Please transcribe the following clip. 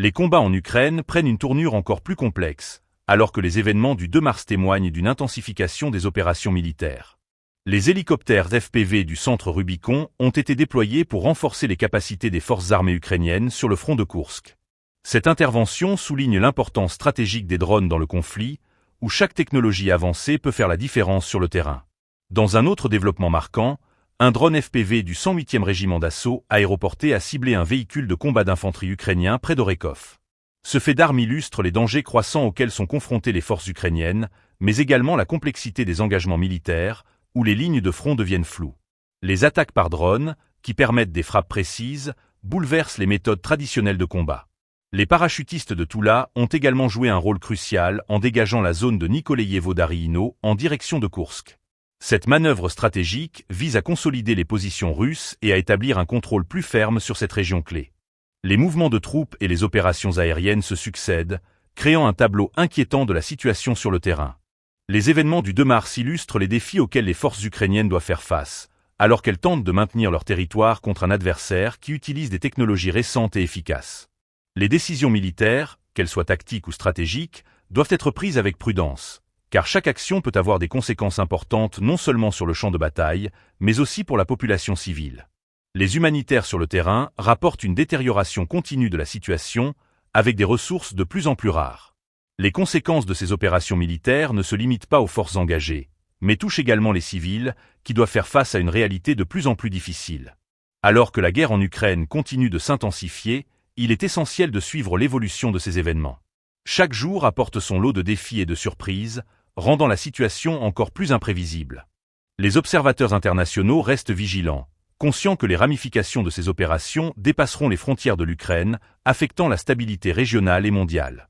Les combats en Ukraine prennent une tournure encore plus complexe, alors que les événements du 2 mars témoignent d'une intensification des opérations militaires. Les hélicoptères FPV du centre Rubicon ont été déployés pour renforcer les capacités des forces armées ukrainiennes sur le front de Koursk. Cette intervention souligne l'importance stratégique des drones dans le conflit, où chaque technologie avancée peut faire la différence sur le terrain. Dans un autre développement marquant, un drone FPV du 108e régiment d'assaut aéroporté a ciblé un véhicule de combat d'infanterie ukrainien près d'Orekov. Ce fait d'armes illustre les dangers croissants auxquels sont confrontées les forces ukrainiennes, mais également la complexité des engagements militaires, où les lignes de front deviennent floues. Les attaques par drone, qui permettent des frappes précises, bouleversent les méthodes traditionnelles de combat. Les parachutistes de Toula ont également joué un rôle crucial en dégageant la zone de Nikolaïevo-Dariino en direction de Koursk. Cette manœuvre stratégique vise à consolider les positions russes et à établir un contrôle plus ferme sur cette région clé. Les mouvements de troupes et les opérations aériennes se succèdent, créant un tableau inquiétant de la situation sur le terrain. Les événements du 2 mars illustrent les défis auxquels les forces ukrainiennes doivent faire face, alors qu'elles tentent de maintenir leur territoire contre un adversaire qui utilise des technologies récentes et efficaces. Les décisions militaires, qu'elles soient tactiques ou stratégiques, doivent être prises avec prudence, car chaque action peut avoir des conséquences importantes non seulement sur le champ de bataille, mais aussi pour la population civile. Les humanitaires sur le terrain rapportent une détérioration continue de la situation, avec des ressources de plus en plus rares. Les conséquences de ces opérations militaires ne se limitent pas aux forces engagées, mais touchent également les civils, qui doivent faire face à une réalité de plus en plus difficile. Alors que la guerre en Ukraine continue de s'intensifier, il est essentiel de suivre l'évolution de ces événements. Chaque jour apporte son lot de défis et de surprises, rendant la situation encore plus imprévisible. Les observateurs internationaux restent vigilants, conscients que les ramifications de ces opérations dépasseront les frontières de l'Ukraine, affectant la stabilité régionale et mondiale.